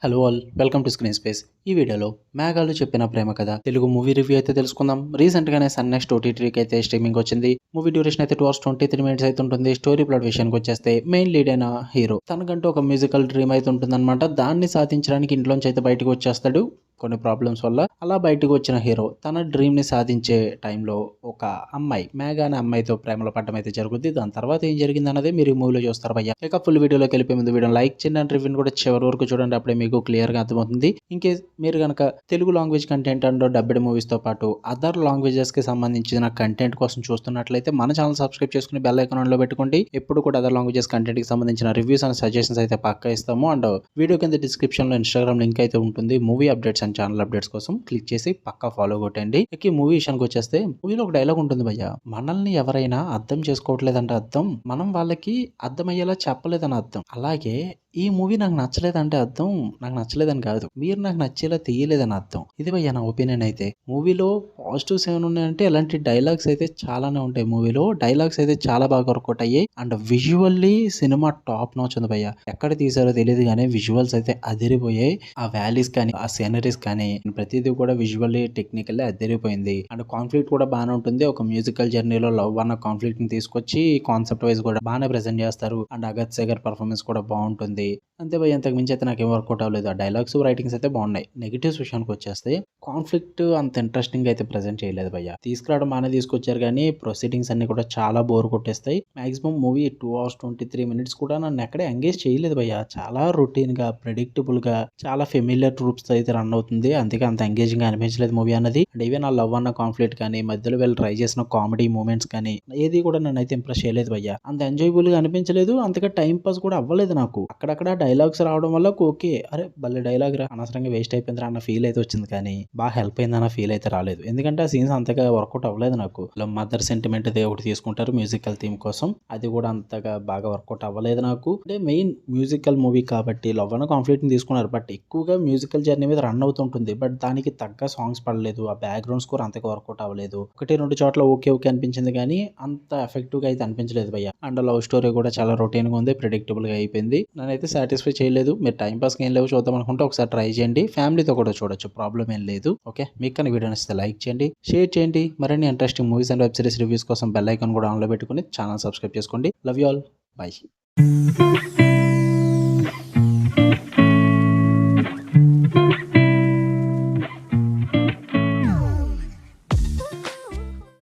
Hello all, welcome to screen space. ఈ వీడియోలో మేఘాలు చెప్పిన ప్రేమ కథ తెలుగు మూవీ రివ్యూ అయితే తెలుసుకుందాం. రీసెంట్ గానే సన్ నెక్స్ట్ ఓటీటీకి అయితే స్ట్రీమింగ్ వచ్చింది. మూవీ డ్యూరేషన్ అయితే 2 hours 23 minutes అయితే ఉంటుంది. స్టోరీ ప్లాట్ విషయానికి వచ్చేస్తే మెయిన్ లీడ్ అయిన హీరో తనకంటూ ఒక మ్యూజికల్ డ్రీమ్ అయితే ఉంటుందన్నమాట. దాన్ని సాధించడానికి ఇంట్లోంచి అయితే బయటకు వచ్చేస్తాడు కొన్ని ప్రాబ్లమ్స్ వల్ల. అలా బయటకు వచ్చిన హీరో తన డ్రీమ్ ని సాధించే టైంలో ఒక అమ్మాయి మేఘ అనే అమ్మాయితో ప్రేమలో పడడం అయితే జరుగుద్ది. దాని తర్వాత ఏం జరిగింది అన్నదే మీరు ఈ మూవీలో చూస్తారు భయ్య. ఇక ఫుల్ వీడియోలోకి వెళ్ళిపోయే ముందు వీడియో లైక్ చేయండి అండ్ రివ్యూని కూడా చివరి వరకు చూడండి. అప్పుడే మీకు క్లియర్ గా అర్థమవుతుంది. ఇంకేస్ మీరు కనుక Telugu language content and dubbed movies తో పాటు అదర్ లాంగ్వేజెస్ కి సంబంధించిన కంటెంట్ కోసం చూస్తున్నట్లయితే మన ఛానల్ సబ్స్క్రైబ్ చేసుకుని బెల్ ఐకాన్ ఆన్ లో పెట్టుకోండి. ఎప్పుడు కూడా అదర్ లాంగ్వేజెస్ కంటెంట్ కి సంబంధించిన రివ్యూస్ అండ్ సజెషన్స్ అయితే పక్కా ఇస్తాము. అండ్ వీడియో కింద డిస్క్రిప్షన్ లో ఇన్స్టాగ్రామ్ లింక్ అయితే ఉంటుంది. Movie updates and channel updates కోసం క్లిక్ చేసి పక్కా ఫాలో కొట్టండి. ఇక ఈ మూవీ విషయానికి వచ్చేస్తే మూవీలో ఒక డైలాగ్ ఉంటుంది భయ్య. మనల్ని ఎవరైనా అర్థం చేసుకోవట్లేదంటే అర్థం మనం వాళ్ళకి అర్థమయ్యేలా చెప్పలేదని అర్థం. అలాగే ఈ మూవీ నాకు నచ్చలేదంటే అర్థం నాకు నచ్చలేదని కాదు, మీరు నాకు నచ్చేలా తీయలేదని అర్థం. ఇది భయ్య నా ఒపీనియన్ అయితే. మూవీలో పాజిటివ్స్ ఏమైనా ఉన్నాయంటే ఇలాంటి డైలాగ్స్ అయితే చాలానే ఉంటాయి. మూవీలో డైలాగ్స్ అయితే చాలా బాగా వర్కౌట్ అయ్యాయి. And visually cinema top notch ఉంది భయ్య. ఎక్కడ తీసారో తెలియదు కానీ విజువల్స్ అయితే అదిరిపోయాయి. ఆ వ్యాలీస్ కానీ ఆ సీనరీస్ కానీ ప్రతిదీ కూడా విజువల్లీ టెక్నికల్లీ అదిరిపోయింది. అండ్ కాన్ఫ్లిక్ట్ కూడా బాగానే ఉంటుంది. ఒక మ్యూజికల్ జర్నీలో లవ్ అన్న కాన్ఫ్లిక్ట్ ని తీసుకొచ్చి కాన్సెప్ట్ వైజ్ కూడా బాగానే ప్రెజెంట్ చేస్తారు. అండ్ అగత్ సేగర్ పర్ఫార్మెన్స్ కూడా బాగుంటుంది. అంతే భయ్య, అంతకు మించి అయితే నాకేం వర్కౌట్ అవ్వలేదు. ఆ డైలాగ్స్ రైటింగ్స్ అయితే బాగున్నాయి. నెగిటివ్స్ విషయానికి వచ్చేస్తే కాన్ఫ్లిక్ట్ అంత ఇంట్రెస్టింగ్ అయితే ప్రెజెంట్ చేయలేదు భయ్య. తీసుకురావడం బాగానే తీసుకొచ్చారు కానీ ప్రొసీడింగ్స్ అన్ని కూడా చాలా బోర్ కొట్టేస్తాయి. మాక్సిమం మూవీ 2 hours 23 minutes కూడా నన్ను ఎక్కడే ఎంగేజ్ చేయలేదు భయ్య. చాలా రొటీన్ గా ప్రెడిక్టబుల్ గా చాలా ఫెమిలియర్ ట్రూప్స్ అయితే రన్ అవుతుంది. అందుకే అంత ఎంగేజింగ్ గా అనిపించలేదు మూవీ అన్నది. అండ్ ఈవెన్ ఆ లవ్ అన్న కాన్ఫ్లిక్ట్ కానీ మధ్యలో వీళ్ళు ట్రై చేసిన కామెడీ మూమెంట్స్ కానీ ఏది కూడా నన్ను అయితే ఇంప్రెస్ చేయలేదు భయ్య. అంత ఎంజాయబుల్ గా అనిపించలేదు. అంతగా టైం పాస్ కూడా అవ్వలేదు నాకు. అక్కడక్కడ డైలాగ్స్ రావడం వల్ల ఓకే, అరే భలే డైలాగ్ రా, అనవసరంగా వేస్ట్ అయిపోయిందిరా అన్న ఫీల్ అయితే వచ్చింది కానీ బాగా హెల్ప్ అయింది అన్న ఫీల్ అయితే రాలేదు. ఎందుకంటే ఆ సీన్స్ అంతగా వర్కౌట్ అవ్వలేదు నాకు. మదర్ సెంటిమెంట్ ఒకటి తీసుకుంటారు మ్యూజికల్ థీమ్ కోసం, అది కూడా అంతగా బాగా వర్కౌట్ అవ్వలేదు నాకు. అంటే మెయిన్ మ్యూజికల్ మూవీ కాబట్టి లవ్ అన్న కాన్ఫ్లిక్ట్ ని తీసుకున్నారు. బట్ ఎక్కువగా మ్యూజికల్ జర్నీ మీద రన్ అవుతుంటుంది. బట్ దానికి తగ్గ సాంగ్స్ పడలేదు. ఆ బ్యాక్గ్రౌండ్ స్కోర్ అంతగా వర్కౌట్ అవ్వలేదు. ఒకటి రెండు చోట్ల ఓకే ఓకే అనిపించింది కానీ అంత ఎఫెక్టివ్ గా అయితే అనిపించలేదు భయ్య. అండ్ లవ్ స్టోరీ కూడా చాలా రొటీన్ గా ఉంది, ప్రెడిక్టబుల్ గా అయిపోయింది. నన్నైతే సాటిస్ఫై చేయలేదు. మీరు టైం పాస్ ఏం లేవు చూద్దాం అనుకుంటే ఒకసారి ట్రై చేయండి. ఫ్యామిలీతో కూడా చూడొచ్చు, ప్రాబ్లం ఏం లేదు. ఓకే, మీకు కానీ వీడియో నచ్చితే లైక్ చేయండి, షేర్ చేయండి. మరిన్ని interesting movies and web series reviews కోసం బెల్ ఐకాన్ కూడా ఆన్లో పెట్టుకుని ఛానల్ సబ్స్క్రైబ్ చేసుకోండి. Love you all, by.